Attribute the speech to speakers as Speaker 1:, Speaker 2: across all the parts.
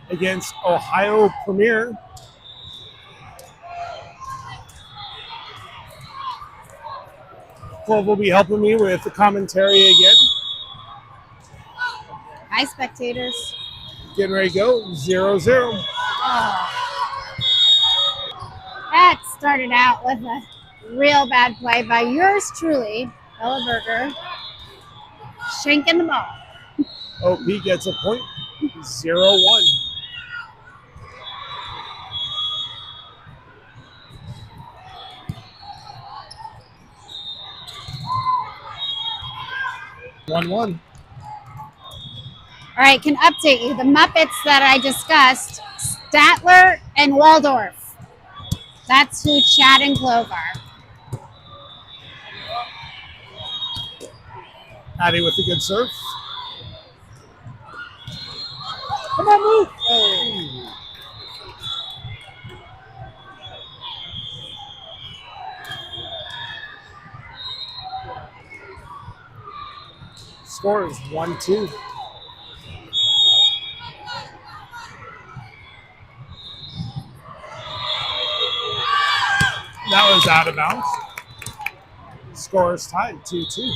Speaker 1: against Ohio Premier. Clove will be helping me with the commentary again.
Speaker 2: Hi, spectators.
Speaker 1: Getting ready to go, 0-0.
Speaker 2: Oh. That started out with a real bad play by yours truly, Bella Berger, shanking the ball.
Speaker 1: OP gets a point, 0-1. One.
Speaker 2: All right, can update you. The Muppets that I discussed, Statler and Waldorf. That's who Chad and Clove are.
Speaker 1: Addie with a good serve. Come on, move. Oh. Score is 1-2. That was out of bounds. Score is tied, 2-2.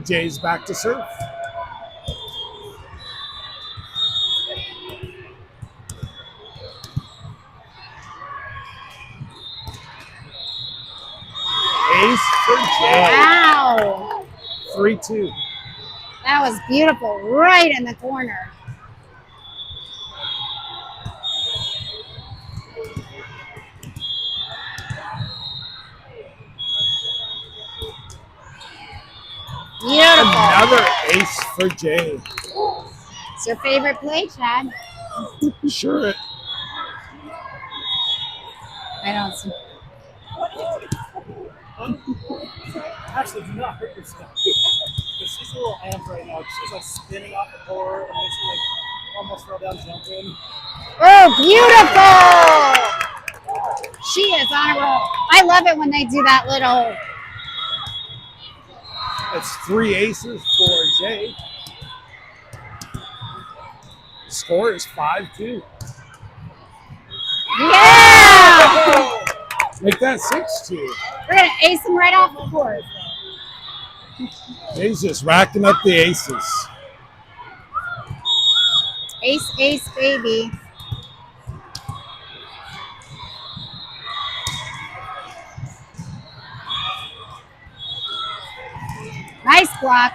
Speaker 1: Jay's back to serve. Ace for Jay.
Speaker 2: Wow.
Speaker 1: 3-2.
Speaker 2: That was beautiful, right in the corner. Beautiful.
Speaker 1: Another ace for Jay.
Speaker 2: It's your favorite play, Chad?
Speaker 1: Sure.
Speaker 2: I don't see.
Speaker 3: Actually, do not hurt yourself. She's a little amped right now. She's like spinning off the floor and then she like almost fell down jumping.
Speaker 2: Oh, beautiful! She is on a roll. I love it when they do that little.
Speaker 1: That's 3 aces for Jay. Score is 5-2.
Speaker 2: Yeah!
Speaker 1: Make that 6-2.
Speaker 2: We're going to ace them right off the board.
Speaker 1: Jay's just racking up the aces.
Speaker 2: Ace, ace, baby. Nice block.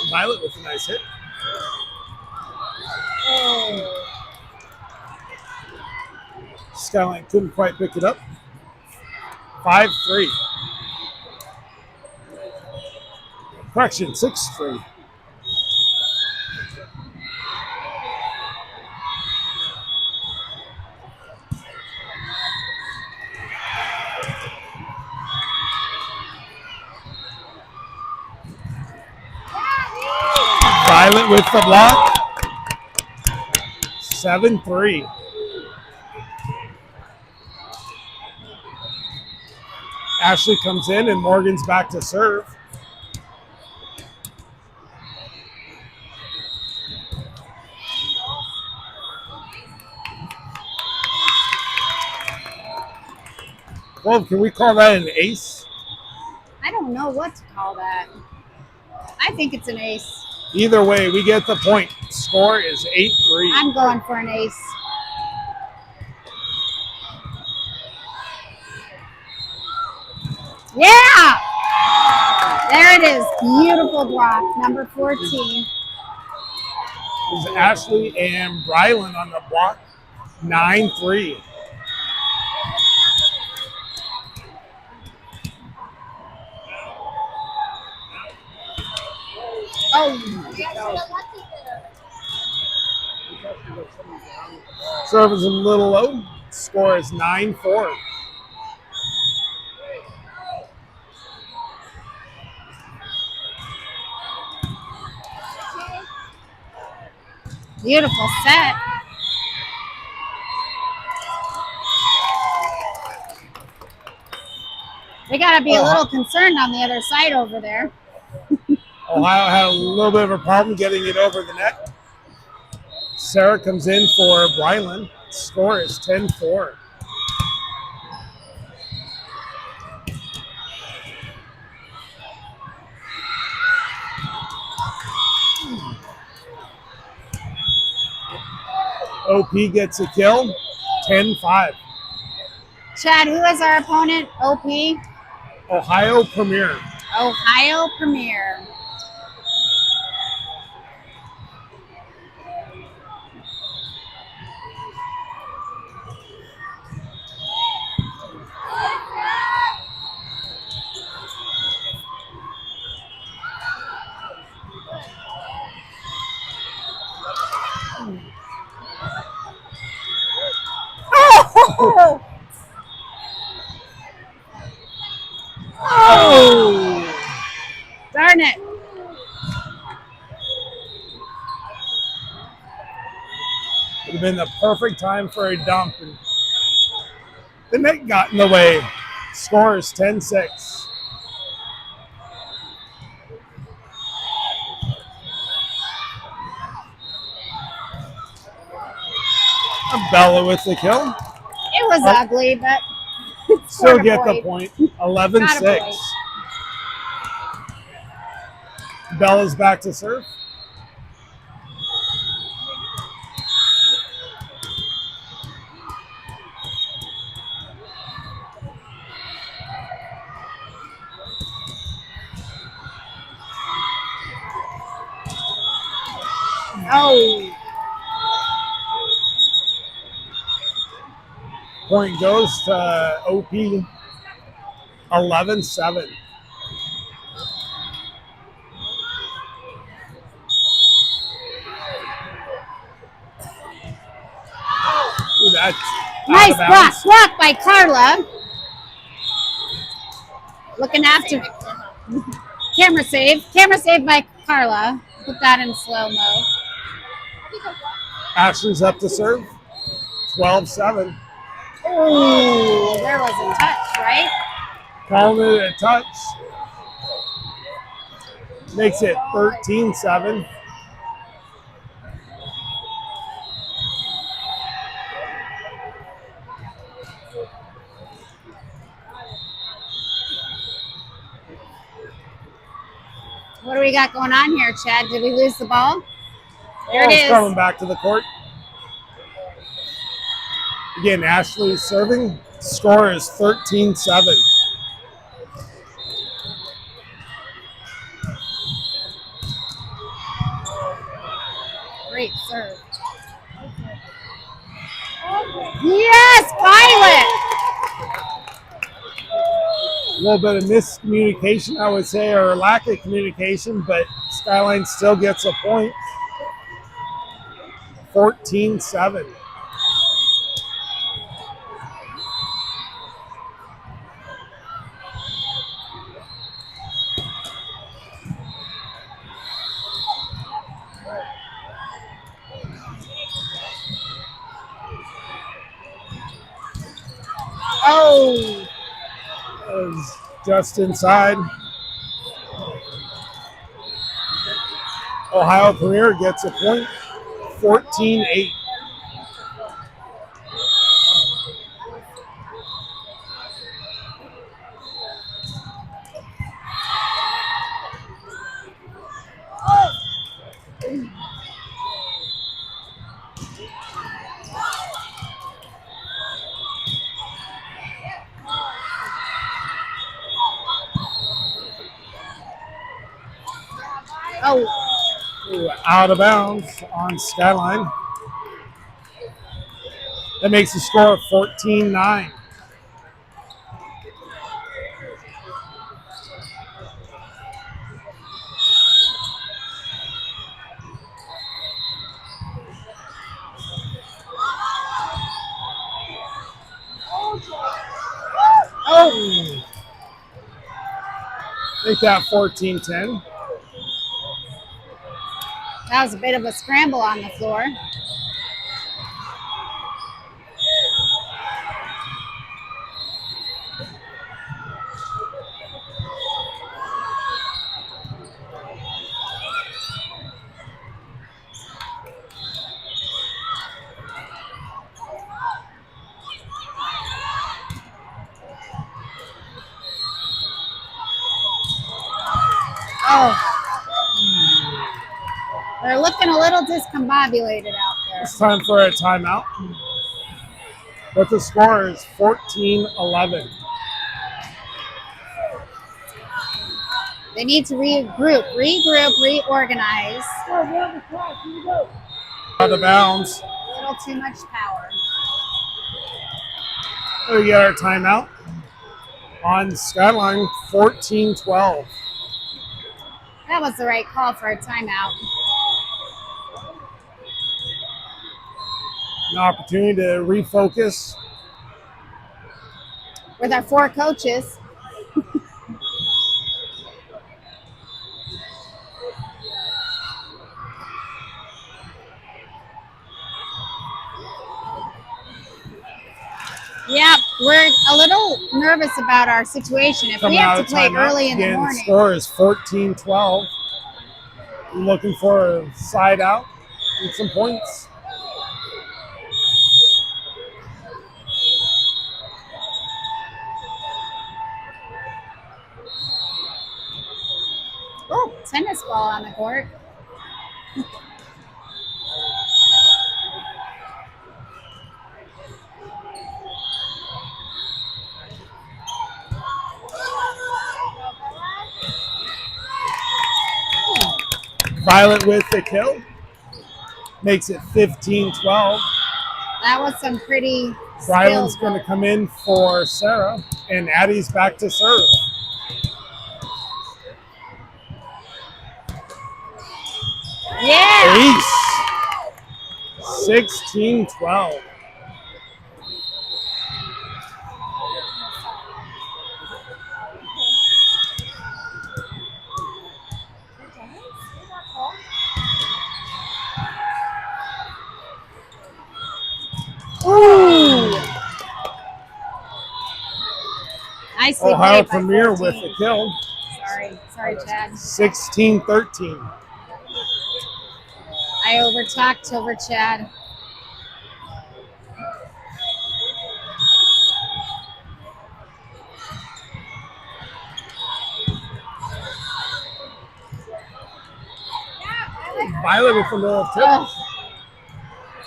Speaker 1: Violet with a nice hit.
Speaker 2: Oh.
Speaker 1: Skyline couldn't quite pick it up. 5-3. Correction, 6-3. Violet with the block. 7-3. Ashley comes in and Morgan's back to serve. Well, can we call that an ace?
Speaker 2: I don't know what to call that. I think it's an ace.
Speaker 1: Either way, we get the point. Score is 8-3.
Speaker 2: I'm going for an ace. Yeah! There it is. Beautiful block. Number 14.
Speaker 1: Is Ashley and Brylan on the block. 9-3.
Speaker 2: Oh,
Speaker 1: Serve is a little low. Score is 9-4.
Speaker 2: beautiful set. We got to be a little concerned on the other side over there.
Speaker 1: Ohio had a little bit of a problem getting it over the net. Sarah comes in for Bryland. Score is 10-4. OP gets a kill, 10-5.
Speaker 2: Chad, who is our opponent? OP?
Speaker 1: Ohio Premier.
Speaker 2: Ohio Premier. Oh!
Speaker 1: Oh!
Speaker 2: Darn it.
Speaker 1: Would have been the perfect time for a dump. And the net got in the way. Score is 10-6. Bella with the kill.
Speaker 2: It was ugly, but
Speaker 1: Still get the point. 11-6. Bella's back to serve.
Speaker 2: Oh.
Speaker 1: Point goes to OP. 11-7. Ooh, that's
Speaker 2: Nice block by Carla. Looking after. Camera save by Carla. Put that in slow-mo.
Speaker 1: Ashley's up to serve. 12-7.
Speaker 2: Oh, there was a touch, right?
Speaker 1: Calling it a touch. Makes it 13-7.
Speaker 2: What do we got going on here, Chad? Did we lose the ball? There it
Speaker 1: It's
Speaker 2: is.
Speaker 1: coming back to the court. Again, Ashley serving. Score is 13-7.
Speaker 2: Great serve. Yes, Violet!
Speaker 1: A little bit of miscommunication, I would say, or lack of communication, but Skyline still gets a point. 14-7.
Speaker 2: Oh,
Speaker 1: Was just inside. Ohio Premier gets a point. 14-8.
Speaker 2: oh,
Speaker 1: Ooh, out of bounds on Skyline. That makes the score 14-9.
Speaker 2: oh.
Speaker 1: Make that 14-10.
Speaker 2: That was a bit of a scramble on the floor. Oh. They're looking a little discombobulated out there.
Speaker 1: It's time for a timeout. But the score is 14-11.
Speaker 2: They need to regroup, reorganize.
Speaker 1: Out of bounds.
Speaker 2: A little too much power.
Speaker 1: We get our timeout on Skyline 14-12.
Speaker 2: That was the right call for a timeout.
Speaker 1: An opportunity to refocus.
Speaker 2: With our 4 coaches. Yeah, we're a little nervous about our situation. If we have to play early in the morning.
Speaker 1: The score is 14-12. Looking for a side out and some points.
Speaker 2: Oh, tennis ball on the court.
Speaker 1: Violet with the kill. Makes it 15-12.
Speaker 2: That was some pretty
Speaker 1: Ryland's going to come in for Sarah, and Addie's back to serve.
Speaker 2: Yeah.
Speaker 1: Ace. 16-12.
Speaker 2: Ooh. Nicely
Speaker 1: Ohio
Speaker 2: played by
Speaker 1: Premier
Speaker 2: 14.
Speaker 1: with the kill.
Speaker 2: Sorry, Chad.
Speaker 1: 16-13.
Speaker 2: I overtalked over Chad.
Speaker 1: Violet with the little tip.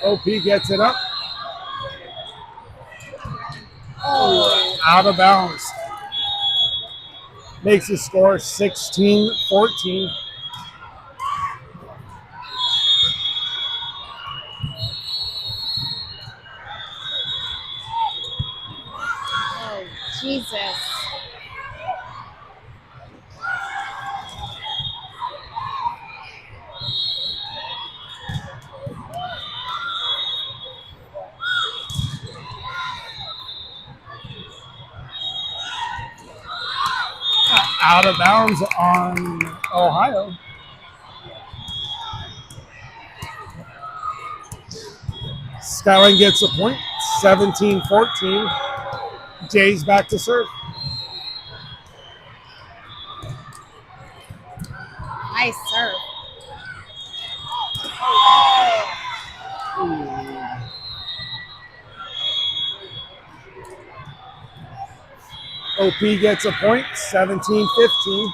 Speaker 1: OP gets it up.
Speaker 2: Oh.
Speaker 1: Out of bounds. Makes the score 16-14.
Speaker 2: Oh, Jesus.
Speaker 1: Out of bounds on Ohio. Skyline gets a point, 17-14. Jay's back to serve.
Speaker 2: Nice serve.
Speaker 1: OP gets a point, 17-15.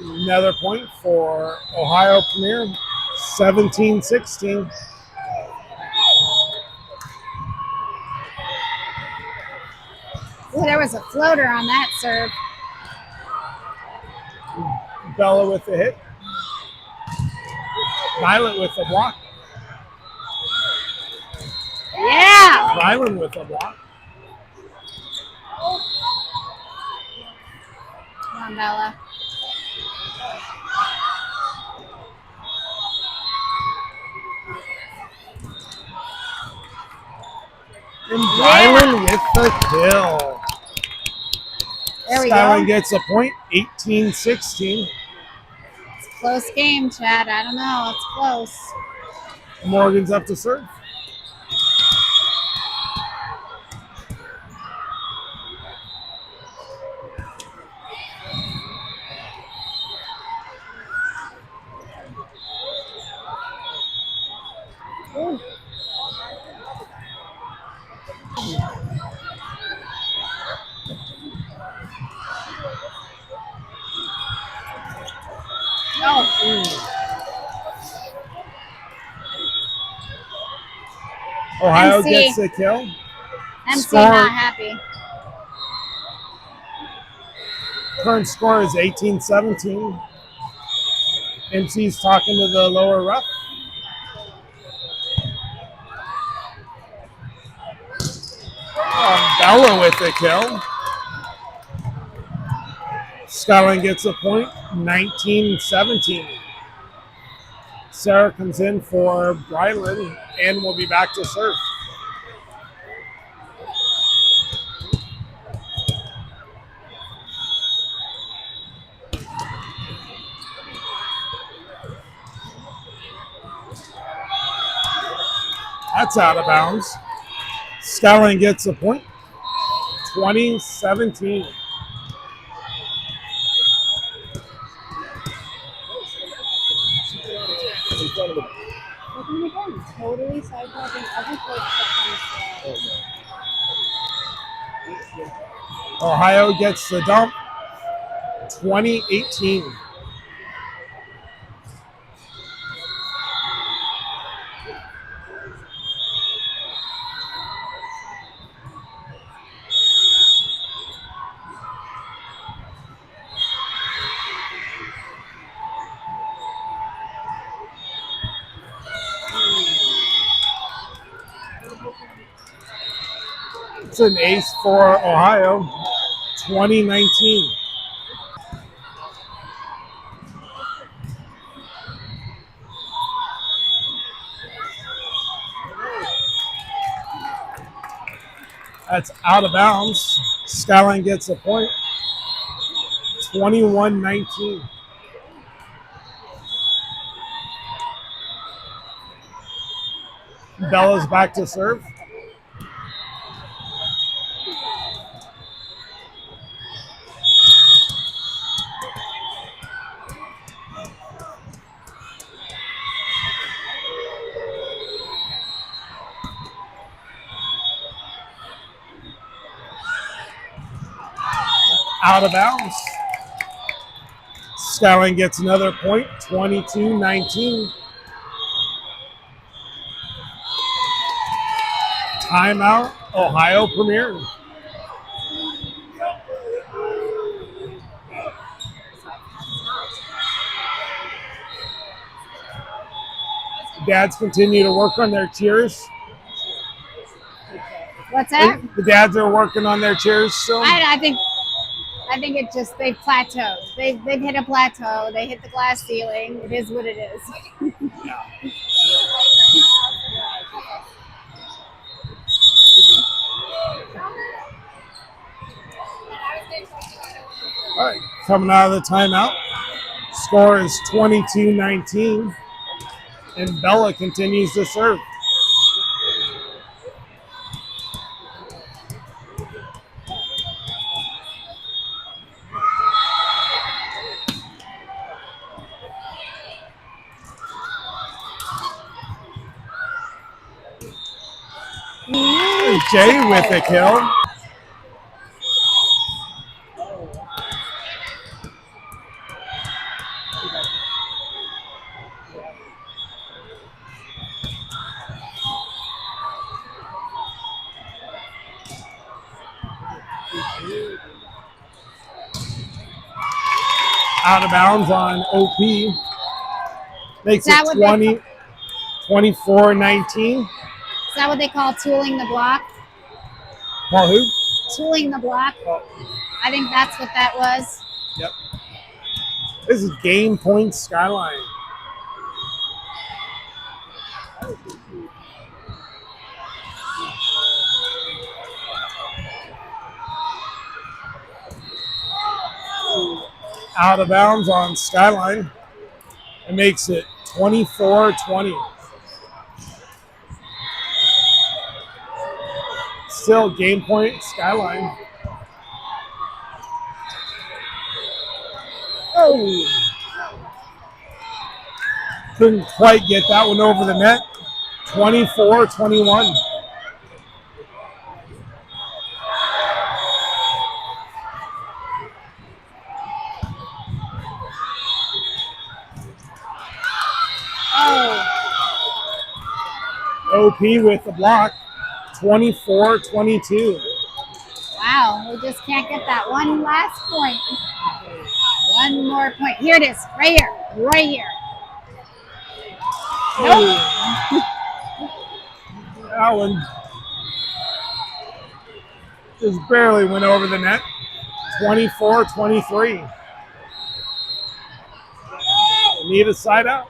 Speaker 1: Another point for Ohio Premier, 17-16.
Speaker 2: Ooh, there was a floater on that serve.
Speaker 1: Bella with the hit. Violet with the block.
Speaker 2: Yeah.
Speaker 1: Ryland with the block.
Speaker 2: Come on, Bella.
Speaker 1: And Ryland with the kill.
Speaker 2: There we
Speaker 1: Skyline
Speaker 2: go.
Speaker 1: gets a point, 18-16.
Speaker 2: It's a close game, Chad. I don't know. It's close.
Speaker 1: Morgan's up to serve.
Speaker 2: Oh,
Speaker 1: Ohio
Speaker 2: MC.
Speaker 1: gets the kill.
Speaker 2: MC
Speaker 1: Score.
Speaker 2: not happy.
Speaker 1: Current score is 18-17. MC's talking to the lower ref. Bella with the kill. Skyline gets a point, 19-17. Sarah comes in for Brylan and will be back to serve. That's out of bounds. Skyline gets a point, 20-17.
Speaker 2: Totally sidewalking every
Speaker 1: Ohio gets the dump, 20-18. It's an ace for Ohio, 2019. That's out of bounds. Skyline gets a point, 21-19. Bella's back to serve. Out of bounds. Skyline gets another point, 22-19. Timeout, Ohio Premier. Dads continue to work on their cheers.
Speaker 2: What's that?
Speaker 1: The dads are working on their cheers still.
Speaker 2: I think it just they've plateaued. They've hit a plateau. They hit the glass ceiling. It is what it is.
Speaker 1: All right, coming out of the timeout. Score is 22-19, and Bella continues to serve. Jay with a kill. Out of bounds on OP. Makes
Speaker 2: that
Speaker 1: it
Speaker 2: what they
Speaker 1: 24-19.
Speaker 2: Is that what they call tooling the block?
Speaker 1: Paul who?
Speaker 2: Tooling the block. I think that's what that was.
Speaker 1: Yep. This is game point Skyline. Out of bounds on Skyline. It makes it 24-20. Still game point Skyline. Oh! Couldn't quite get that one over the net. 24-21. OP with the block, 24-22.
Speaker 2: Wow, we just can't get that one last point. One more point. Here it is, right here, right here. Nope.
Speaker 1: That one just barely went over the net, 24-23. Need a side out.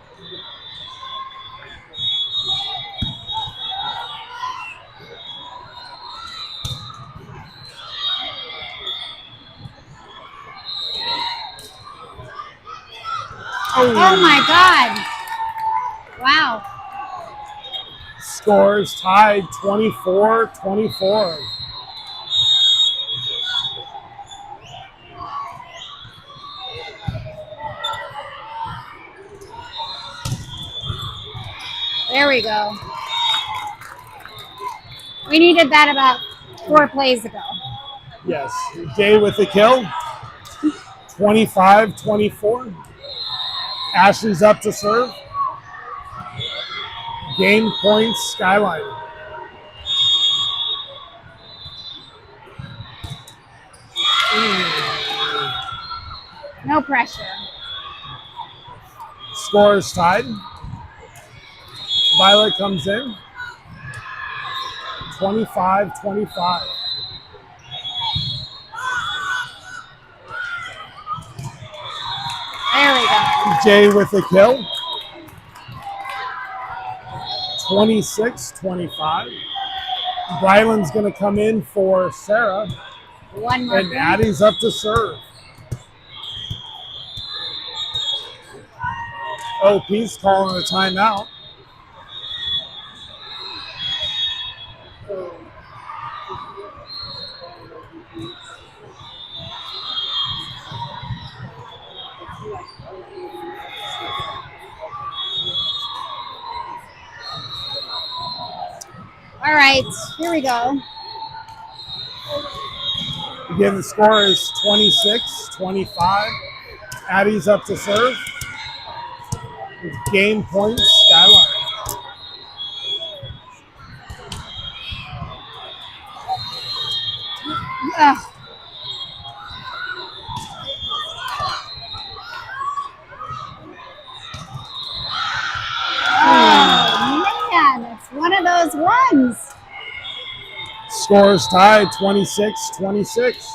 Speaker 2: Oh my God. Wow.
Speaker 1: Scores tied 24-24.
Speaker 2: There we go. We needed that about 4 plays ago.
Speaker 1: Yes, Jay with the kill, 25-24. Ashley's up to serve. Game points, Skyline.
Speaker 2: No pressure.
Speaker 1: Score is tied. Violet comes in, 25-25.
Speaker 2: There we go.
Speaker 1: Jay with the kill, 26-25. Bryland's going to come in for Sarah,
Speaker 2: One more
Speaker 1: and
Speaker 2: point.
Speaker 1: Addie's up to serve. OP's calling a timeout.
Speaker 2: All right, here we go.
Speaker 1: Again, the score is 26-25. Addie's up to serve. With game points, Skyline.
Speaker 2: Ugh. Oh, man, it's one of those ones.
Speaker 1: Scores tied 26-26.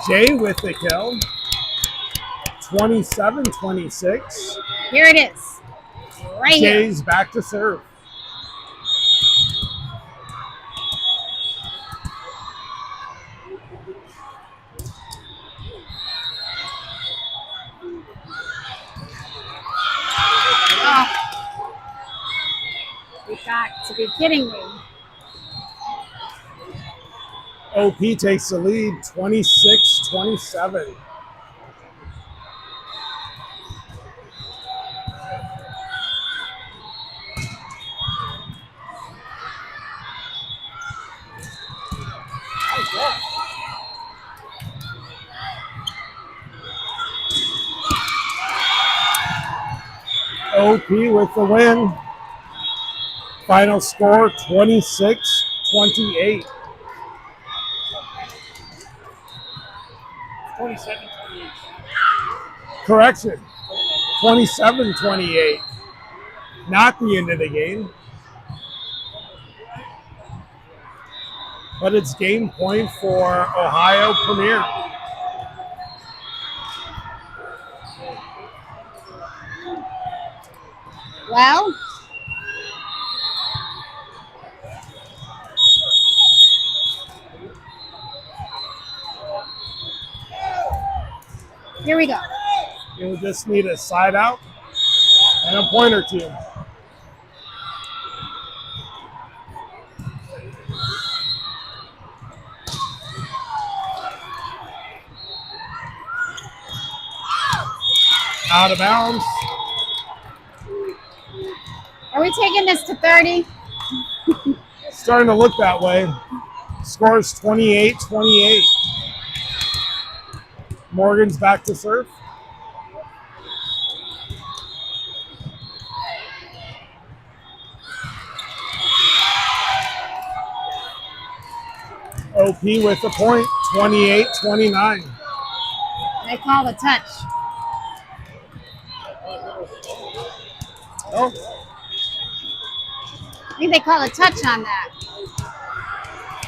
Speaker 1: Jay with the kill, 27-26.
Speaker 2: Here it is, right here.
Speaker 1: Jay's back to serve.
Speaker 2: Oh. You got to be kidding me.
Speaker 1: OP takes the lead, 26-27. OP with the win. Final score 26-28.
Speaker 3: 27-28.
Speaker 1: Correction, 27-28. Not the end of the game. But it's game point for Ohio Premier.
Speaker 2: Well, here we go.
Speaker 1: You'll just need a side out and a point or two. Out of bounds.
Speaker 2: Are we taking this to 30?
Speaker 1: Starting to look that way. Score is 28-28. Morgan's back to serve. OP with the point, 28-29.
Speaker 2: They call the touch.
Speaker 1: Oh,
Speaker 2: I think they call a touch on that.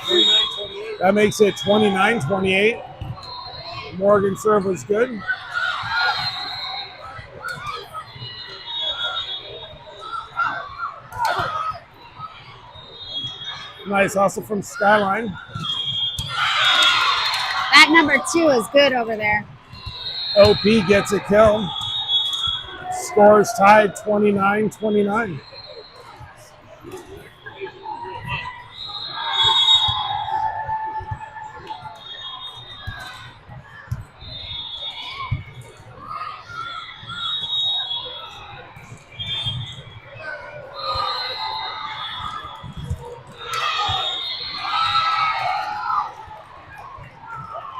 Speaker 3: 29-28.
Speaker 1: that makes it 29-28. Morgan's serve was good. Nice hustle from Skyline.
Speaker 2: That number 2 is good over there.
Speaker 1: OP gets a kill. Score is tied 29-29.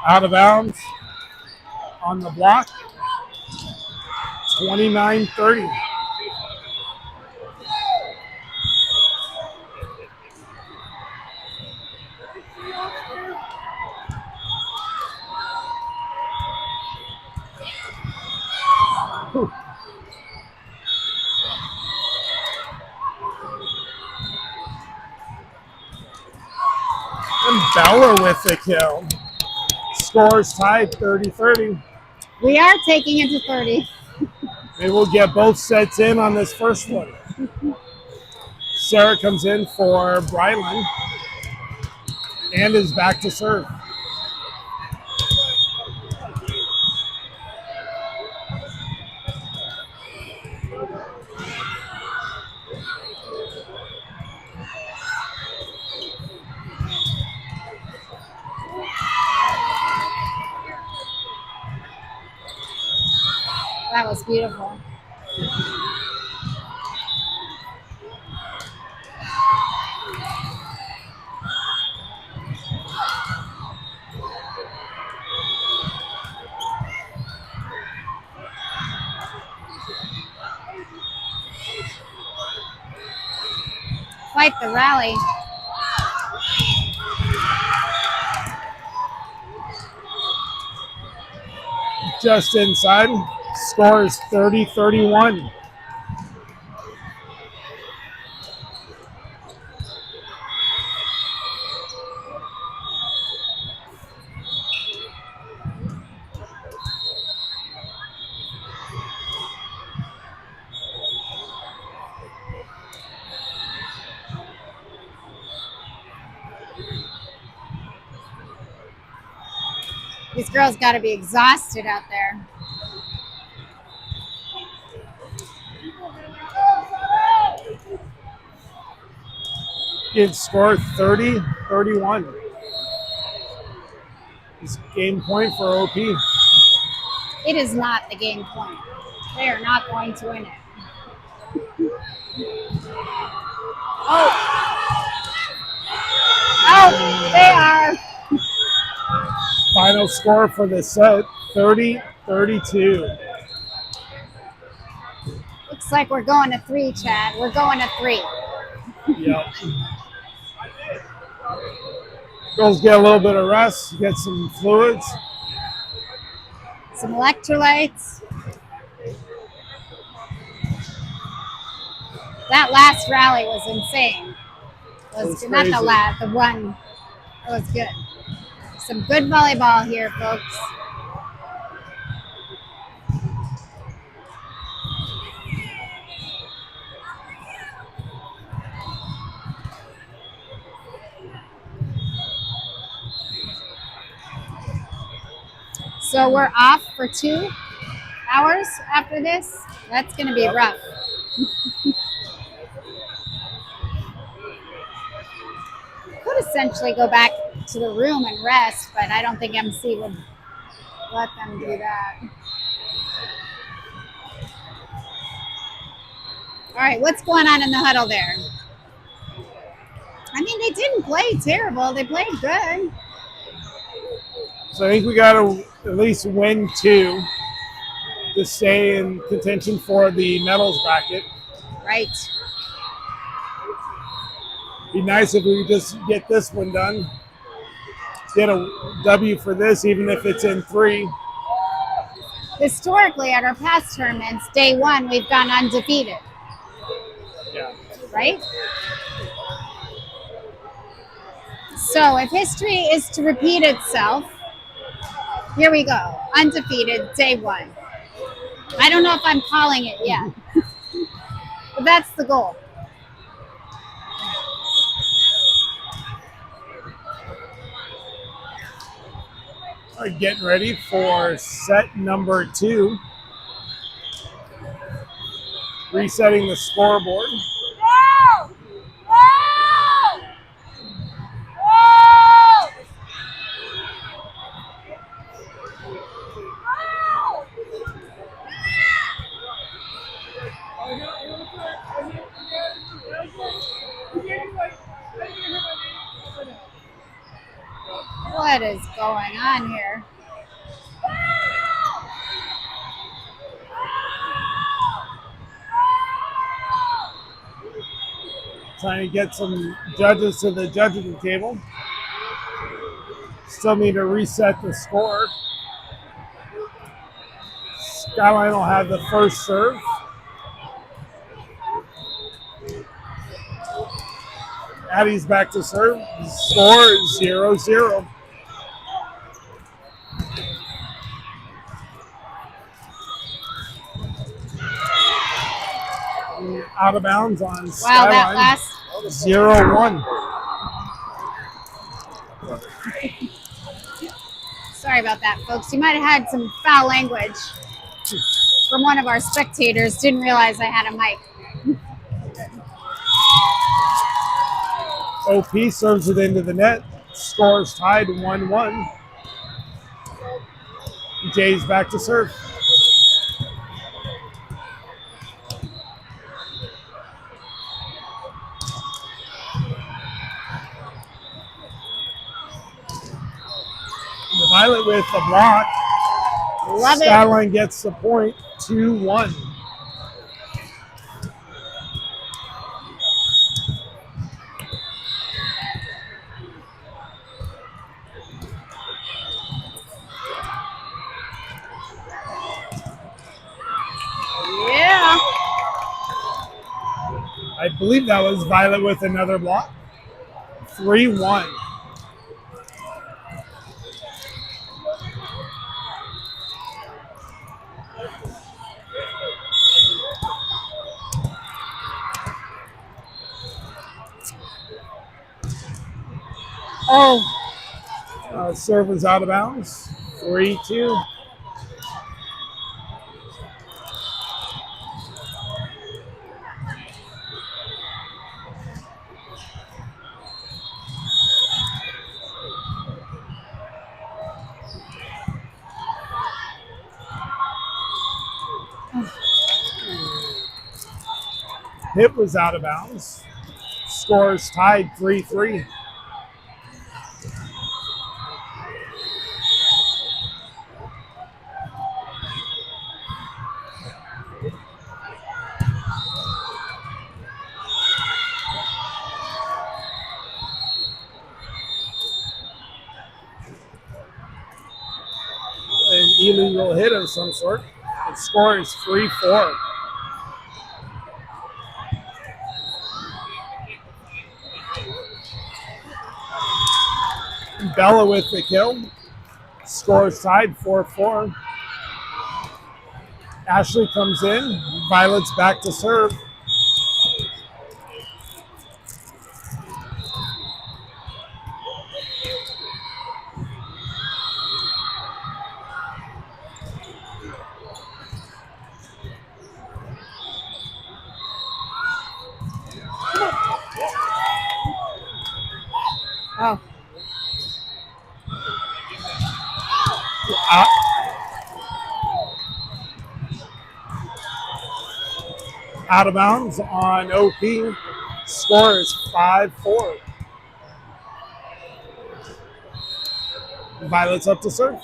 Speaker 1: Out of bounds on the block, 29-30. And Bauer with the kill. Scores tied 30-30.
Speaker 2: We are taking it to 30.
Speaker 1: They will get both sets in on this first one. Sarah comes in for Brylan and is back to serve.
Speaker 2: That was beautiful. Quite the rally.
Speaker 1: Just inside. Score is 30-31.
Speaker 2: These girls got to be exhausted out there.
Speaker 1: It's score 30-31. It's game point for OP.
Speaker 2: It is not the game point. They are not going to win it. Oh, they are.
Speaker 1: Final score for the set, 30-32.
Speaker 2: Looks like we're going to 3, Chad. We're going to 3.
Speaker 1: Yep. Girls get a little bit of rest, get some fluids.
Speaker 2: Some electrolytes. That last rally was insane. It was not
Speaker 1: crazy.
Speaker 2: the one. It was good. Some good volleyball here, folks. So we're off for 2 hours after this. That's going to be rough. Could essentially go back to the room and rest, but I don't think MC would let them do that. All right, what's going on in the huddle there? I mean, they didn't play terrible. They played good.
Speaker 1: So I think we got to at least win 2 to stay in contention for the medals bracket.
Speaker 2: Right.
Speaker 1: Be nice if we could just get this one done. Get a W for this, even if it's in 3.
Speaker 2: Historically, at our past tournaments, day 1, we've gone undefeated.
Speaker 1: Yeah.
Speaker 2: Right? So if history is to repeat itself, here we go. Undefeated, day 1. I don't know if I'm calling it yet, but that's the goal.
Speaker 1: All right, getting ready for set number 2. Resetting the scoreboard.
Speaker 2: What is going on here?
Speaker 1: Trying to get some judges to the judging table. Still need to reset the score. Skyline will have the first serve. Addie's back to serve. Score is 0-0. Out of bounds on
Speaker 2: Wow,
Speaker 1: Skyline.
Speaker 2: that last
Speaker 1: 0-1.
Speaker 2: Sorry about that, folks. You might have had some foul language from one of our spectators. Didn't realize I had a mic.
Speaker 1: OP serves it into the net. Scores tied 1-1. Jay's back to serve. Violet with the block.
Speaker 2: Love it.
Speaker 1: Skyline gets the point, 2-1.
Speaker 2: Yeah.
Speaker 1: I believe that was Violet with another block. 3-1.
Speaker 2: Oh,
Speaker 1: Serve was out of bounds. 3-2. Hit was out of bounds. Scores tied 3-3. An illegal hit of some sort. The score is 3-4. Bella with the kill. Scores tied 4-4. Ashley comes in. Violet's back to serve.
Speaker 2: oh.
Speaker 1: Out of bounds on OP. Score is 5-4. Violet's up to serve.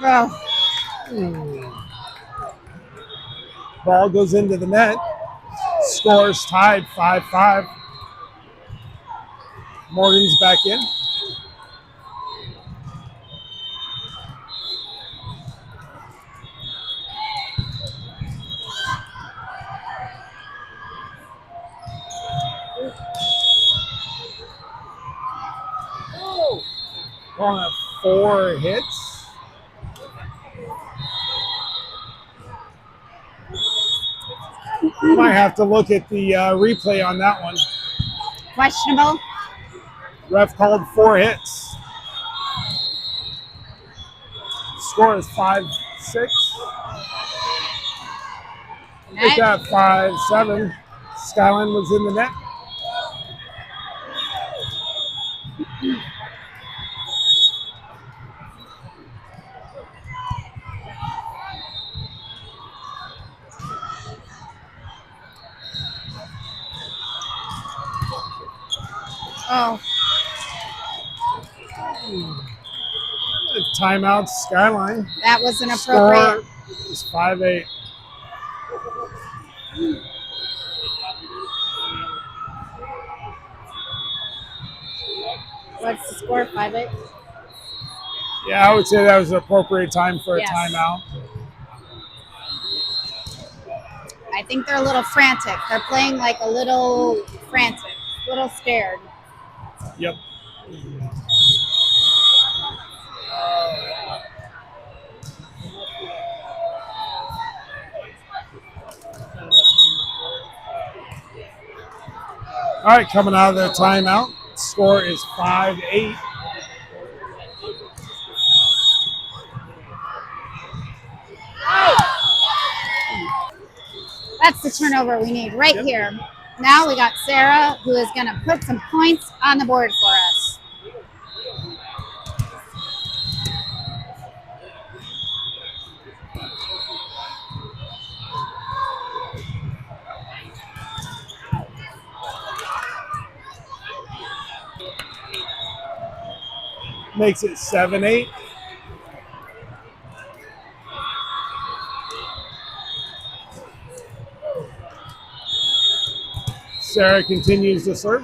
Speaker 2: Oh,
Speaker 1: Ball goes into the net. Scores tied 5-5. Morgan's back in. On a 4 hits. Might have to look at the replay on that one.
Speaker 2: questionable.
Speaker 1: Ref called 4 hits. Score is 5-6. Make that 5-7. Skyline was in the net.
Speaker 2: Oh,
Speaker 1: Timeout, Skyline.
Speaker 2: that was inappropriate.
Speaker 1: Score is 5-8.
Speaker 2: What's the score? 5-8.
Speaker 1: Yeah, I would say that was an appropriate time for a
Speaker 2: Yes.
Speaker 1: timeout.
Speaker 2: I think they're a little frantic. They're playing like a little frantic, a little scared.
Speaker 1: Yep. All right, coming out of their timeout. Score is 5-8.
Speaker 2: That's the turnover we need right here. Now we got Sarah, who is going to put some points on the board for us.
Speaker 1: Makes it 7-8. Sarah continues to serve.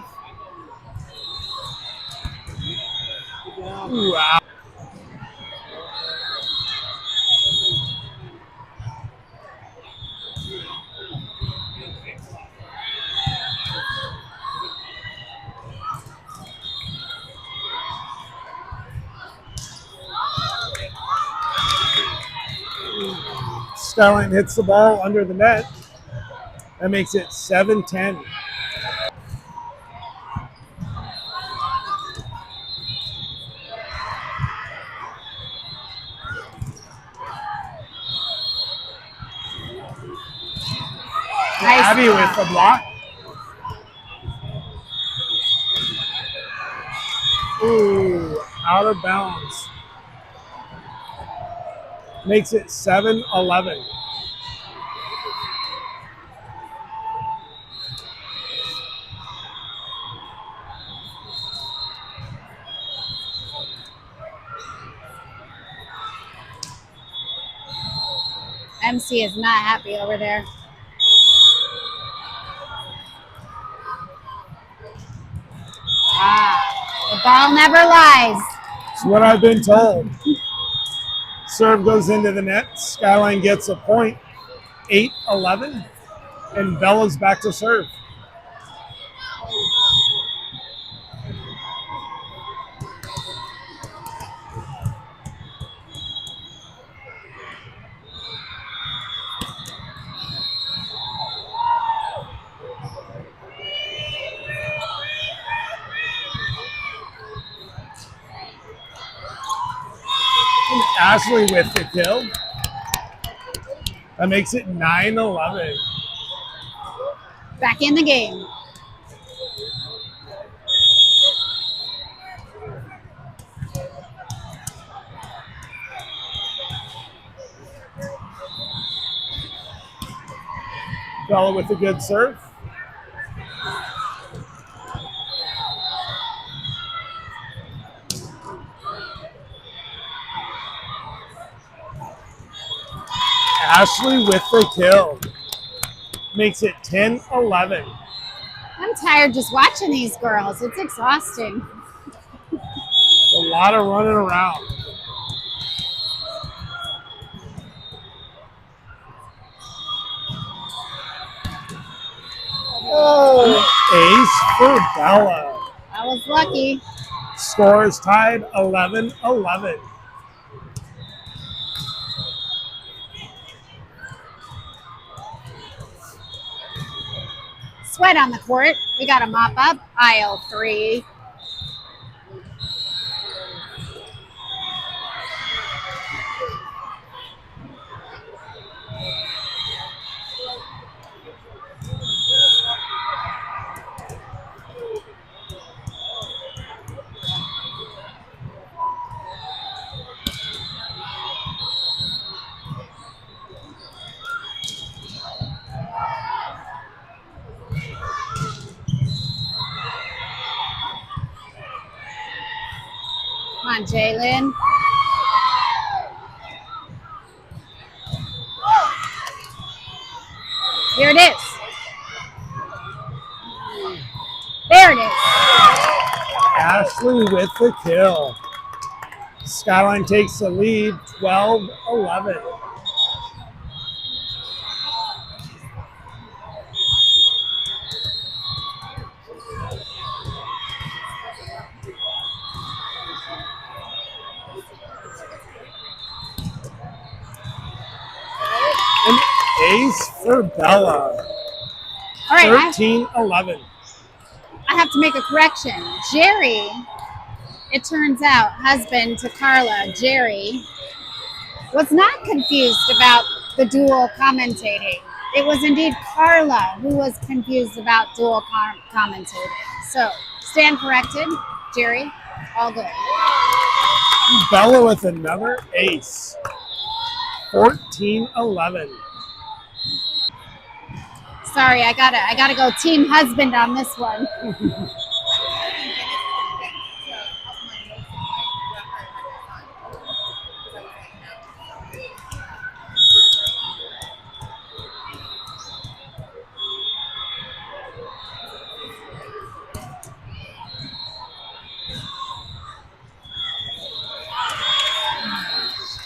Speaker 1: Ooh, wow. Skyline hits the ball under the net. That makes it 7-10.
Speaker 2: Nice
Speaker 1: Abby
Speaker 2: block.
Speaker 1: with the block. Ooh, out of bounds. Makes it 7-11.
Speaker 2: MC is not happy over there. The ball never lies.
Speaker 1: That's what I've been told. Serve goes into the net. Skyline gets a point. 8-11. And Bella's back to serve. Ashley with the kill. That makes it 9-11.
Speaker 2: Back in the game.
Speaker 1: Bella with a good serve. Ashley with the kill. Makes it 10-11.
Speaker 2: I'm tired just watching these girls. It's exhausting.
Speaker 1: A lot of running around.
Speaker 2: Oh,
Speaker 1: Ace for Bella.
Speaker 2: I was lucky.
Speaker 1: Score is tied 11-11.
Speaker 2: Sweat on the court. We got to mop up aisle 3. Come on, Jalen. Here it is. There it is.
Speaker 1: Ashley with the kill. Skyline takes the lead 12-11. An ace for Bella.
Speaker 2: All right,
Speaker 1: 13-11.
Speaker 2: I have to make a correction. Jerry, it turns out, husband to Carla, Jerry, was not confused about the dual commentating. It was indeed Carla who was confused about dual commentating. So, stand corrected, Jerry. All good.
Speaker 1: Bella with another ace. 14-11.
Speaker 2: Sorry, I gotta go team husband on this one.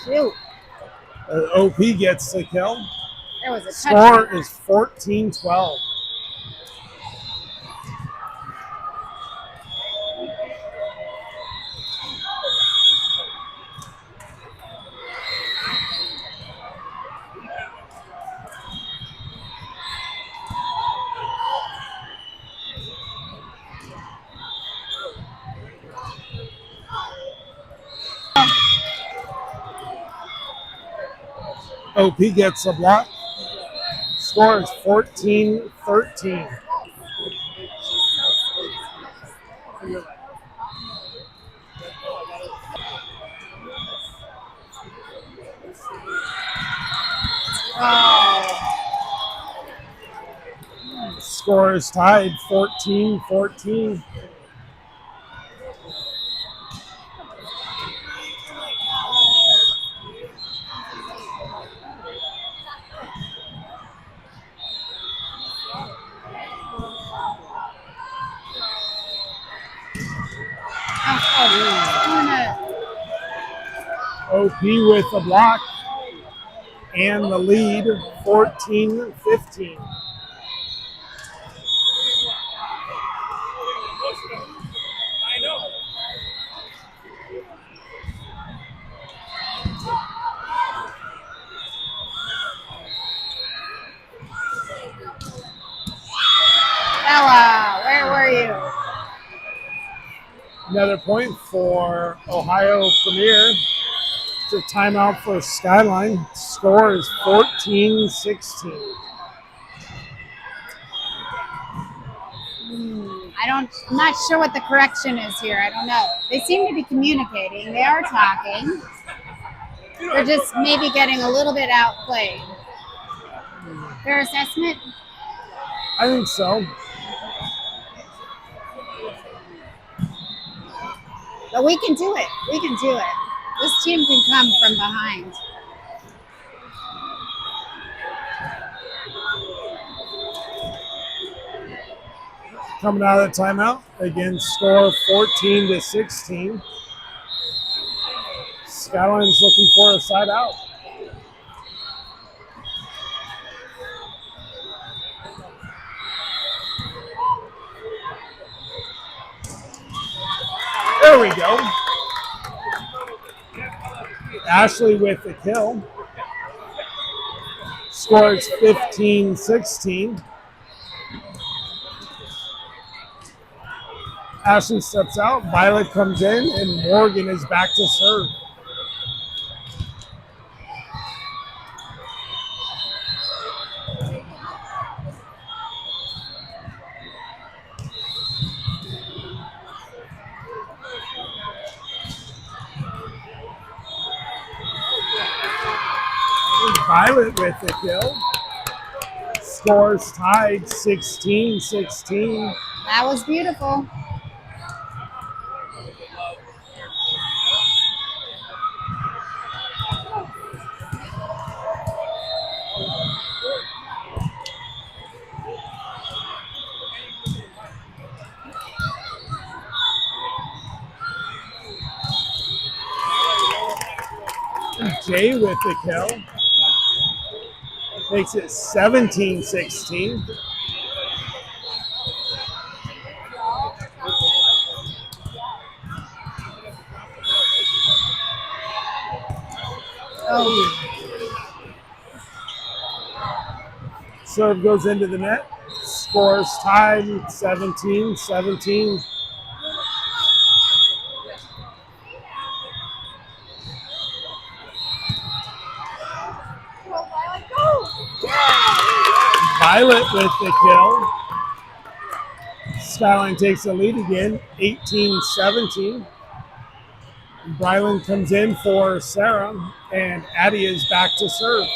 Speaker 2: Shoot,
Speaker 1: OP gets the kill.
Speaker 2: there was a
Speaker 1: Score
Speaker 2: touchdown.
Speaker 1: is 14-12. OP gets a block. Score is 14-13.
Speaker 2: Oh,
Speaker 1: Score is tied 14-14. OP with a block and the lead 14-15.
Speaker 2: Bella, where were you?
Speaker 1: Another point for Ohio Premier. It's a timeout for Skyline. Score is 14-16.
Speaker 2: I'm not sure what the correction is here. I don't know. They seem to be communicating. They are talking. They're just maybe getting a little bit outplayed. Fair assessment?
Speaker 1: I think so.
Speaker 2: But we can do it. We can do it. This team can come from behind.
Speaker 1: Coming out of the timeout. Again, score 14-16. Skyline's looking for a side out. There we go. Ashley with the kill. Scores 15-16. Ashley steps out. Violet comes in, and Morgan is back to serve. Violet with the kill. Scores tied 16-16.
Speaker 2: That was beautiful.
Speaker 1: Jay with the kill. Makes it 17-16.
Speaker 2: Oh,
Speaker 1: Serve goes into the net. Scores tied 17-17. Violet with the kill. Skyline takes the lead again, 18-17. Brylan comes in for Sarah, and Addie is back to serve.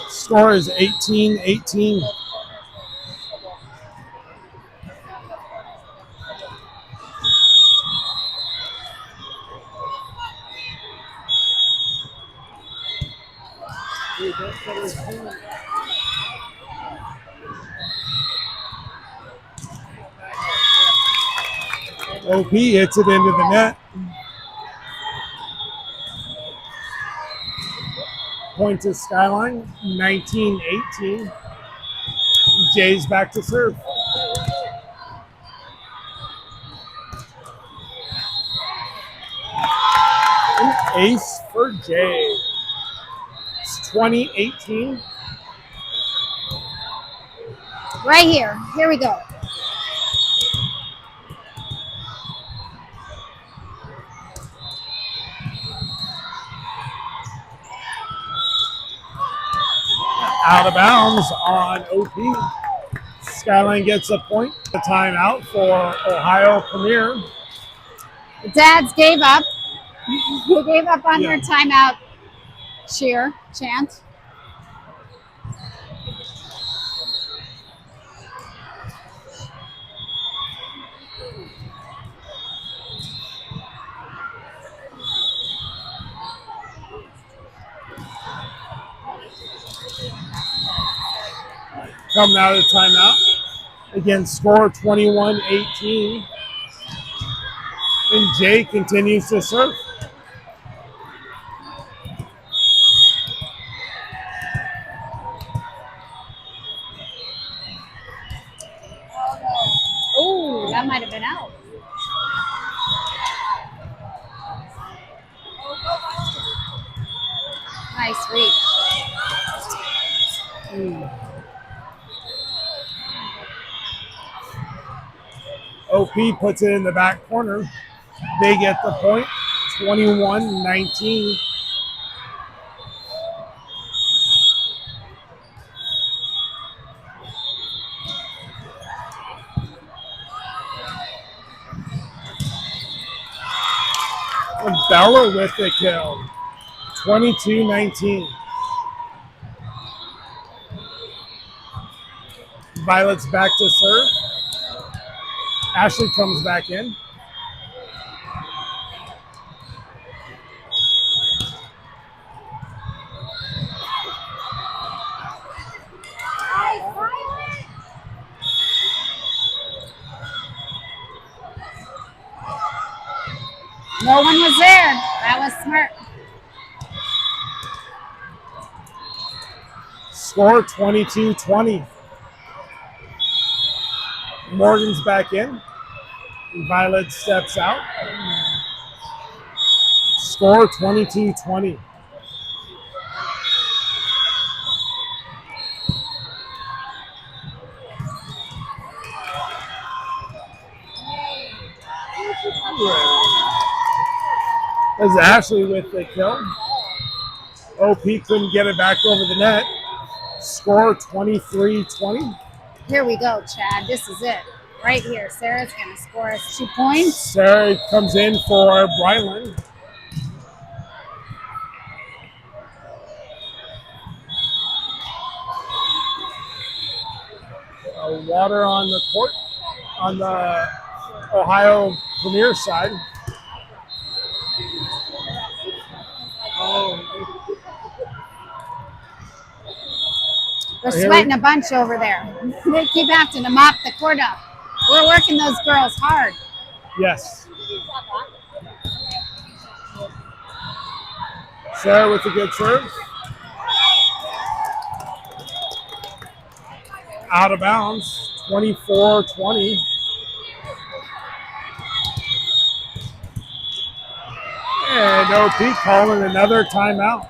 Speaker 1: Score is 18-18. OP hits it into the net. Point to Skyline, 19-18. Jay's back to serve. An ace for Jay. It's 20-18.
Speaker 2: right here. Here we go.
Speaker 1: Out of bounds on OP. Skyline gets a point. The timeout for Ohio Premier.
Speaker 2: The dads gave up. They gave up on their timeout chant.
Speaker 1: Coming out of the timeout. Again, score 21-18. And Jay continues to serve.
Speaker 2: Oh, that might have been out. Nice reach.
Speaker 1: OP puts it in the back corner. They get the point, 21-19. And Bella with the kill. 22-19. Violet's back to serve. Ashley comes back in.
Speaker 2: No one was there. That was smart.
Speaker 1: Score 22-20. Morgan's back in. Violet steps out. Score 22-20. As Ashley with the kill. OP couldn't get it back over the net. Score 23-20.
Speaker 2: Here we go, Chad. This is it. Right here. Sarah's going to score us 2 points.
Speaker 1: Sarah comes in for Brylan. Water on the court on the Ohio Premier side.
Speaker 2: They're sweating a bunch over there. They keep having to mop the court up. We're working those girls hard.
Speaker 1: Yes. Sarah with a good serve. Out of bounds, 24-20. And OP calling another timeout.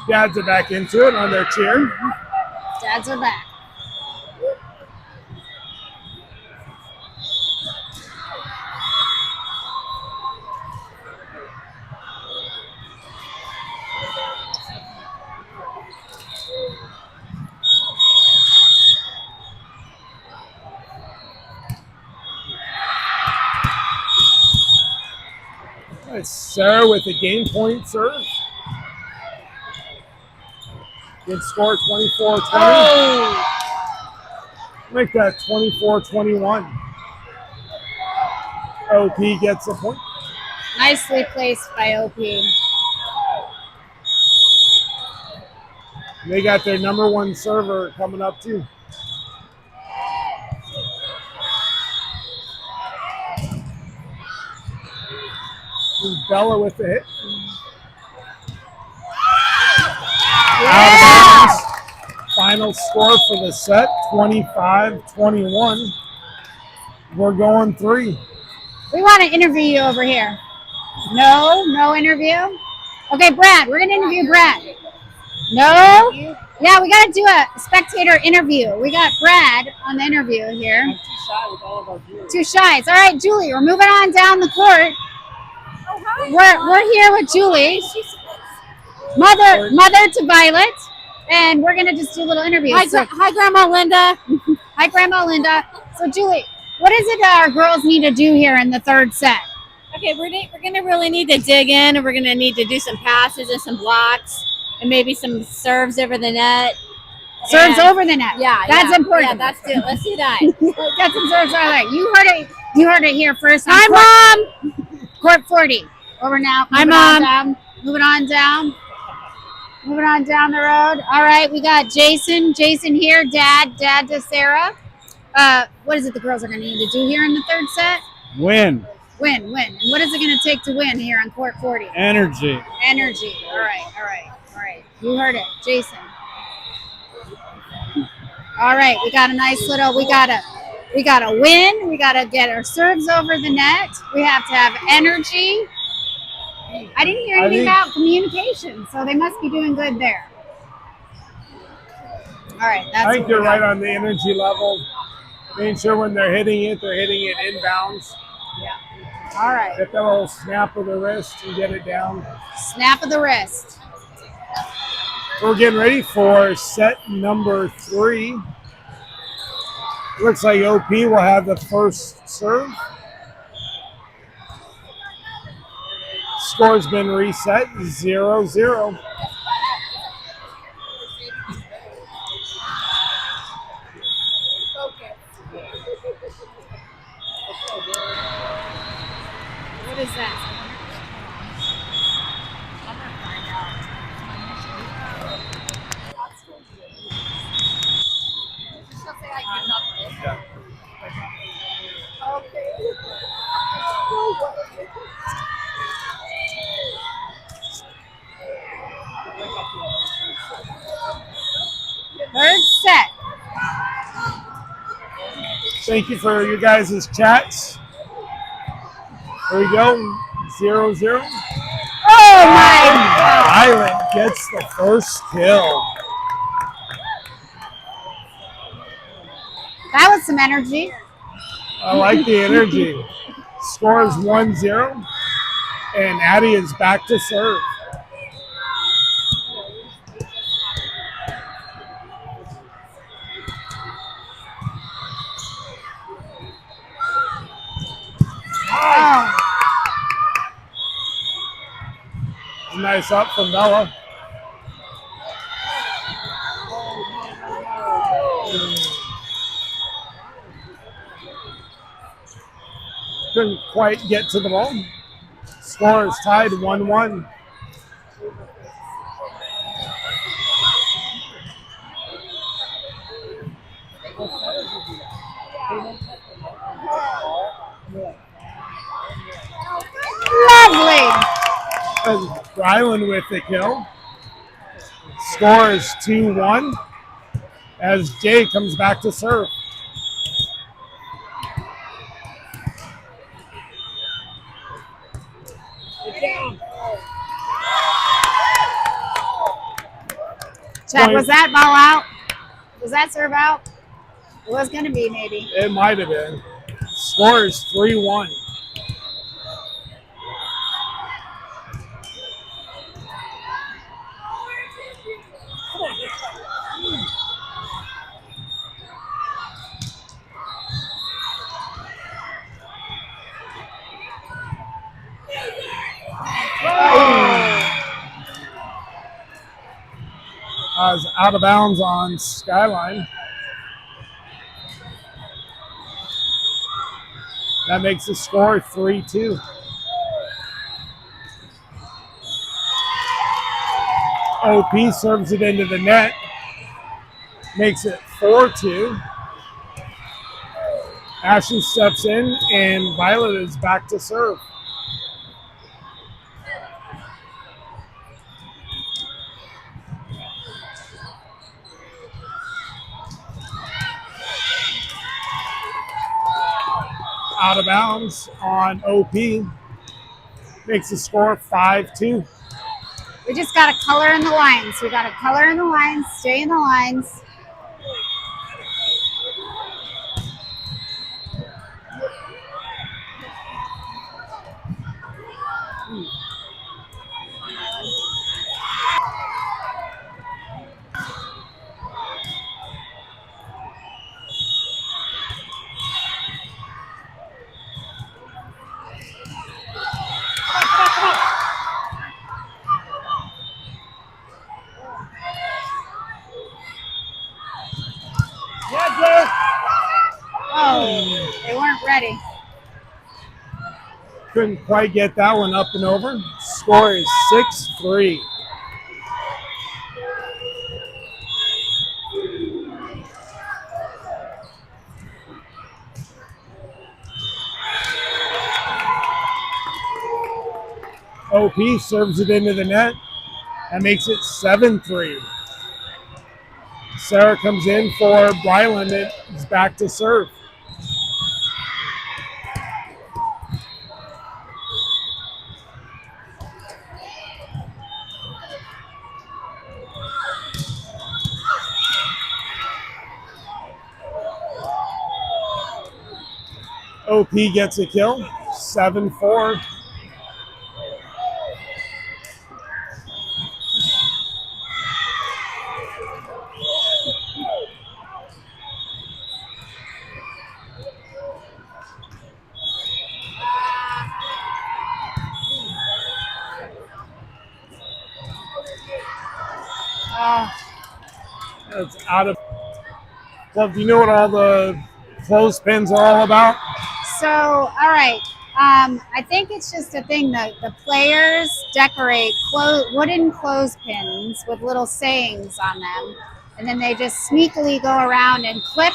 Speaker 1: Dads are back into it on their cheer.
Speaker 2: Dads are back.
Speaker 1: It's Sarah with a game point serve. Good score, 24-20.
Speaker 2: Oh!
Speaker 1: Make that 24-21. OP gets a point.
Speaker 2: Nicely placed by OP.
Speaker 1: They got their number one server coming up too. Bella with the hit.
Speaker 2: Yeah!
Speaker 1: Final score for the set, 25-21. We're going 3.
Speaker 2: We want to interview you over here. No interview? Okay, Brad, we're going to interview Brad. No? Yeah, we got to do a spectator interview. We got Brad on the interview here.
Speaker 3: I'm too shy with all of our viewers.
Speaker 2: Too shy. It's all right, Julie. We're moving on down the court. We're here with Julie, mother to Violet, and we're gonna just do a little interview.
Speaker 4: Hi, Grandma Linda.
Speaker 2: Hi, Grandma Linda. So, Julie, what is it our girls need to do here in the third set?
Speaker 4: Okay, we're gonna really need to dig in, and we're gonna need to do some passes and some blocks, and maybe some serves over the net.
Speaker 2: Serves over the net.
Speaker 4: Yeah,
Speaker 2: that's important.
Speaker 4: Yeah, let's do that.
Speaker 2: Get some serves over there. You heard it here first.
Speaker 4: Hi, Mom.
Speaker 2: Court 40. Over now.
Speaker 4: Hi,
Speaker 2: Mom. Moving on down. Moving on down the road. All right, we got Jason. Jason here. Dad to Sarah. What is it the girls are going to need to do here in the third set?
Speaker 5: Win.
Speaker 2: Win. And what is it going to take to win here on Court 40?
Speaker 5: Energy.
Speaker 2: Energy. All right. You heard it, Jason. All right, we got a nice little. We got to win. We got to get our serves over the net. We have to have energy. I didn't hear anything about communication, so they must be doing good there. All right, that's.
Speaker 1: I think you're right on the energy level. Making sure when they're hitting it inbounds.
Speaker 2: Yeah. All right.
Speaker 1: Get that little snap of the wrist and get it down.
Speaker 2: Snap of the wrist.
Speaker 1: We're getting ready for set number 3. Looks like OP will have the first serve. Score's been reset, 0-0.
Speaker 2: What is that? Third set.
Speaker 1: Thank you for your guys' chats. Here we go, 0-0.
Speaker 2: Oh my God.
Speaker 1: Island gets the first kill.
Speaker 2: That was some energy.
Speaker 1: I like the energy. Score is 1-0, and Addie is back to serve.
Speaker 2: Oh.
Speaker 1: Nice up from Bella. Couldn't quite get to the ball. Score is tied 1-1.
Speaker 2: Lovely.
Speaker 1: And Ryland with the kill. Score is 2-1 as Jay comes back to serve.
Speaker 2: Chad, was that ball out? Was that serve out? It was going to be, maybe.
Speaker 1: It might have been. Score is 3-1. Was out of bounds on Skyline. That makes the score 3-2. OP serves it into the net. Makes it 4-2. Ashley steps in, and Violet is back to serve. Out of bounds on OP. Makes the score 5-2.
Speaker 2: We just got to color in the lines. We got to color in the lines, stay in the lines. Oh, they weren't ready.
Speaker 1: Couldn't quite get that one up and over. Score is 6-3. OP serves it into the net. That makes it 7-3. Sarah comes in for Bryland. It's back to serve. OP gets a kill, 7-4. It's out of. Well, do you know what all the clothespins are all about?
Speaker 2: So, all right. I think it's just a thing that the players decorate wooden clothespins with little sayings on them, and then they just sneakily go around and clip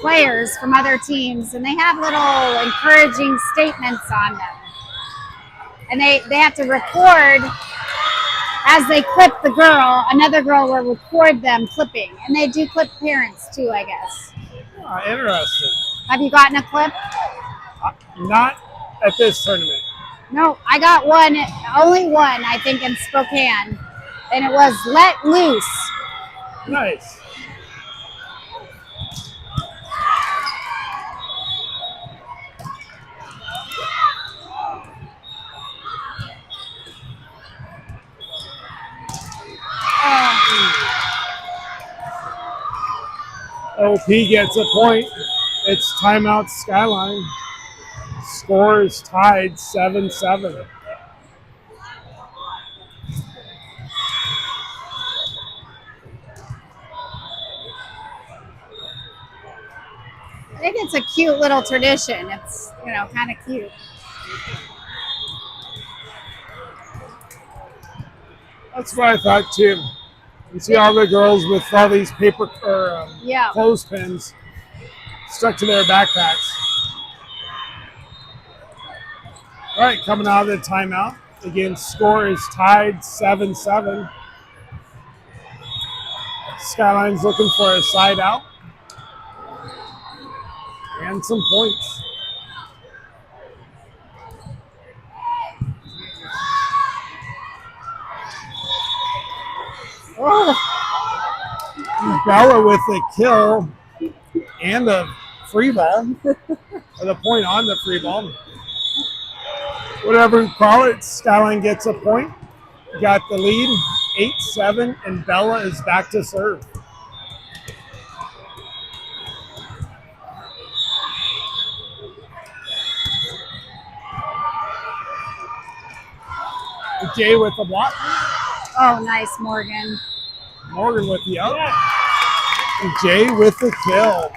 Speaker 2: players from other teams, and they have little encouraging statements on them. And they have to record as they clip the girl. Another girl will record them clipping, and they do clip parents too, I guess.
Speaker 1: Oh, interesting.
Speaker 2: Have you gotten a clip?
Speaker 1: Not at this tournament.
Speaker 2: No, I got one, only one, I think, in Spokane, and it was "Let Loose."
Speaker 1: Nice. OP gets a point. It's timeout Skyline. Score is tied 7-7.
Speaker 2: I think it's a cute little tradition. It's, kind of cute.
Speaker 1: That's what I thought too. You see all the girls with all these paper or
Speaker 2: Yeah.
Speaker 1: clothespins stuck to their backpacks. All right, coming out of the timeout. Again, score is tied 7-7. Skyline's looking for a side out. And some points. Oh. Bella with a kill and a free ball. Or the point on the free ball. Whatever you call it, Skyline gets a point. Got the lead, 8-7, and Bella is back to serve. Jay with the block.
Speaker 2: Oh, nice, Morgan.
Speaker 1: Morgan with the up. And Jay with the kill.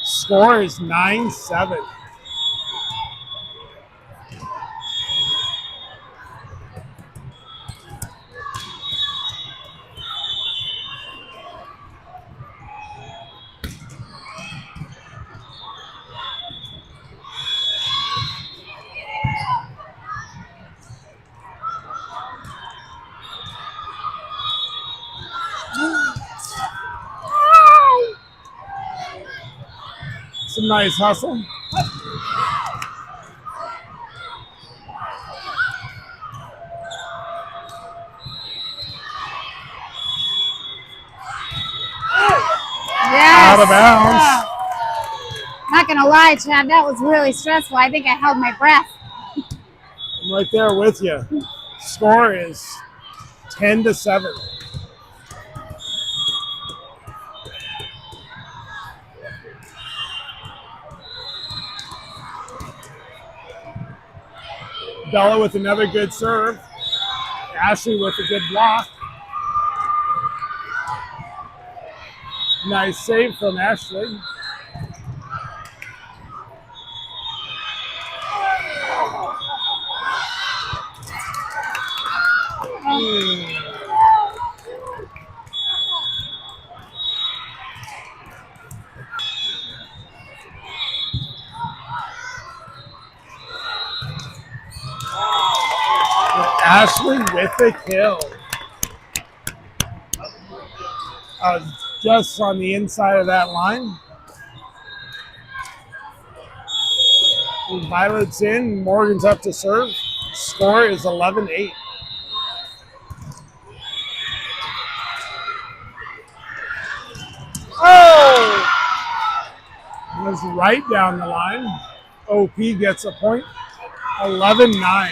Speaker 1: Score is 9-7. Some nice hustle.
Speaker 2: Yes.
Speaker 1: Out of bounds.
Speaker 2: Not going to lie, Chad, that was really stressful. I think I held my breath.
Speaker 1: I'm right there with you. Score is 10-7. Bella with another good serve. Ashley with a good block. Nice save from Ashley. Ashley with the kill. Just on the inside of that line. Violet's in. Morgan's up to serve. Score is 11-8. Oh! It was right down the line. OP gets a point. 11-9.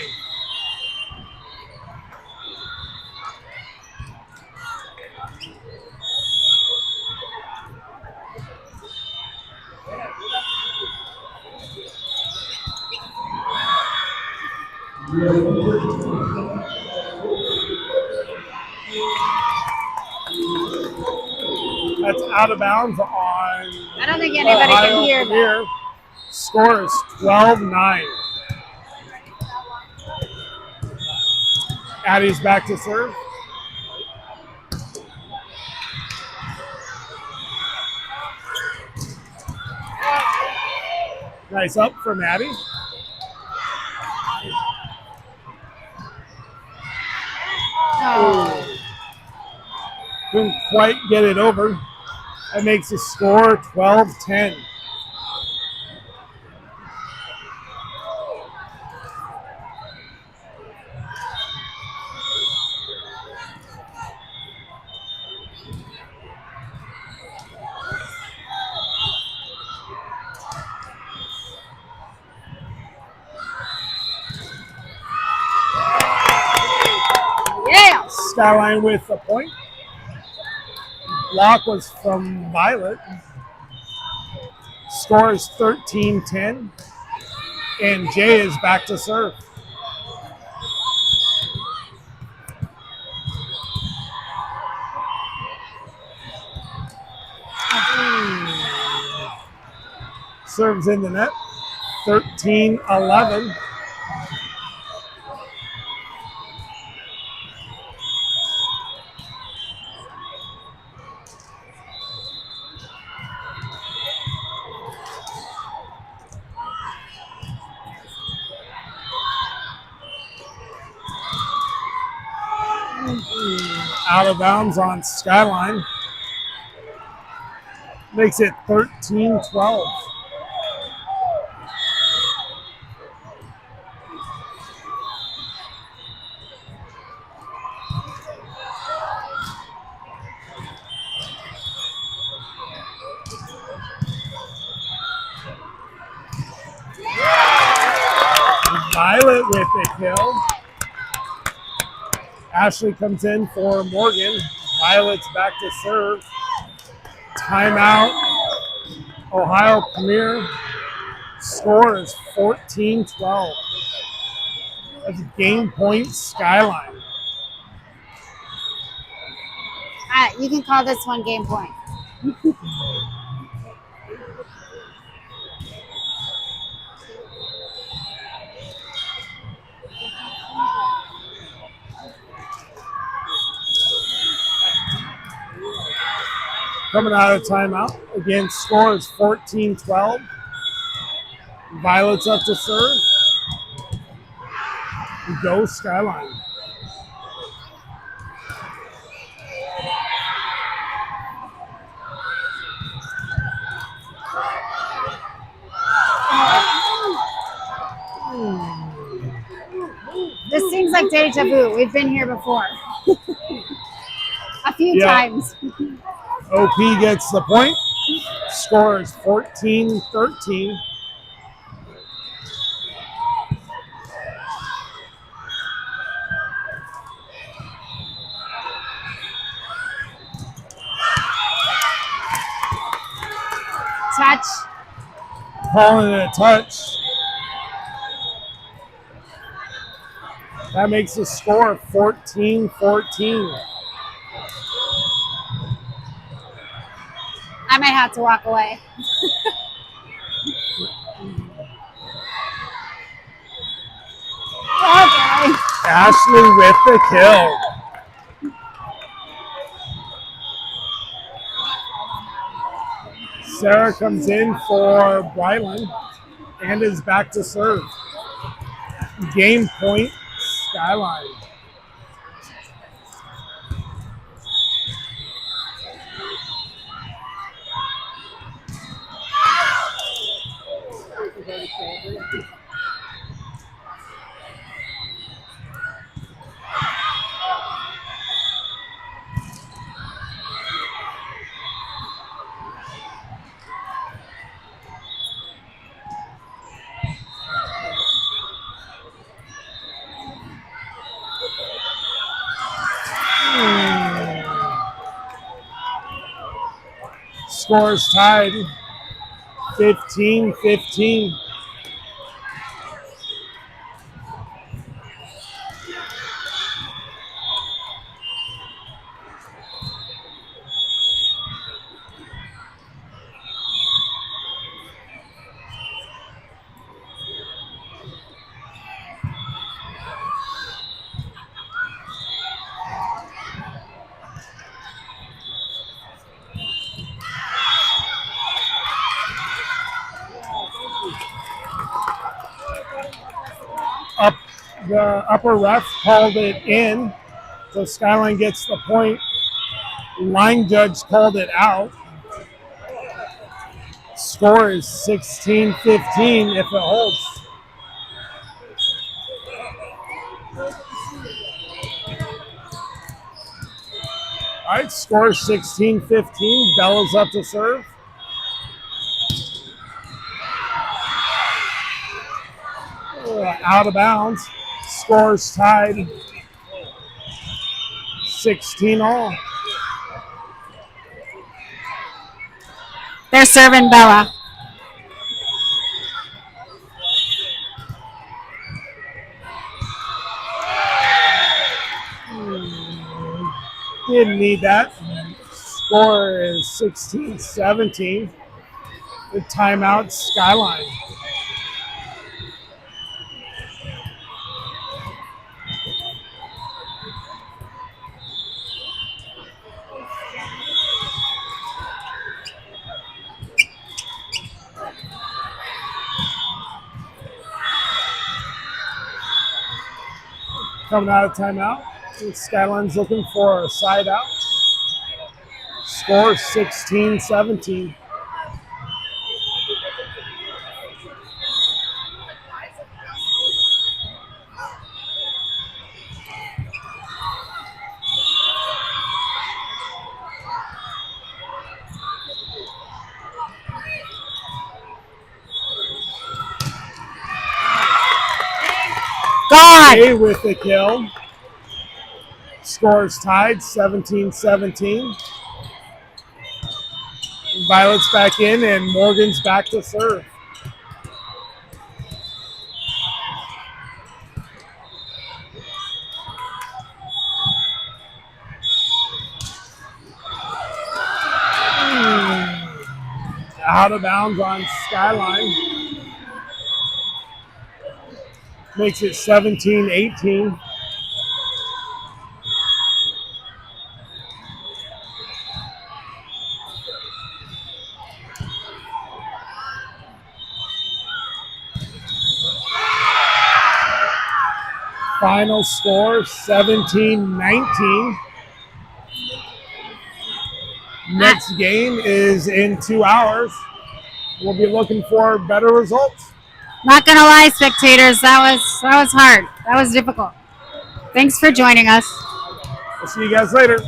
Speaker 1: That's out of bounds on
Speaker 2: I don't think anybody can
Speaker 1: Ohio
Speaker 2: hear that.
Speaker 1: Premier. Score is 12-9. Addie's back to serve. Nice up from Addie.
Speaker 2: Oh.
Speaker 1: Couldn't quite get it over. That makes the score 12-10.
Speaker 2: Yeah.
Speaker 1: Skyline with a point. Block was from Violet. Score is 13-10. And Jay is back to serve. Serves in the net. 13-11. Out of bounds on Skyline. Makes it 13-12. Violet with a kill. Ashley comes in for Morgan. Violet's back to serve. Timeout. Ohio Premier. Score is 14-12. That's game point Skyline.
Speaker 2: You can call this one game point.
Speaker 1: Coming out of timeout. Again, score is 14-12. Violet's up to serve. Go Skyline.
Speaker 2: This seems like deja vu. We've been here before. A few times.
Speaker 1: OP gets the point. Score is 14-13.
Speaker 2: Touch.
Speaker 1: Calling it a touch. That makes the score 14-14.
Speaker 2: I might have to walk away. Okay.
Speaker 1: Ashley with the kill. Sarah comes in for Brylan and is back to serve. Game point Skyline. Scores tied 15-15. The upper ref called it in, so Skyline gets the point. Line judge called it out. Score is 16-15 if it holds. All right, score 16-15. Bella's up to serve. Out of bounds. Scores tied 16 all.
Speaker 2: They're serving Bella.
Speaker 1: Didn't need that. Score is 16-17. The timeout, Skyline. Coming out of timeout. Skyline's looking for a side out. Score 16-17.
Speaker 2: God!
Speaker 1: With the kill. Scores tied 17-17. Violet's back in and Morgan's back to serve. Out of bounds on Skyline. Makes it 17-18. Final score 17-19. Next game is in 2 hours. We'll be looking for better results.
Speaker 2: Not gonna lie, spectators, that was hard. That was difficult. Thanks for joining us.
Speaker 1: We'll see you guys later.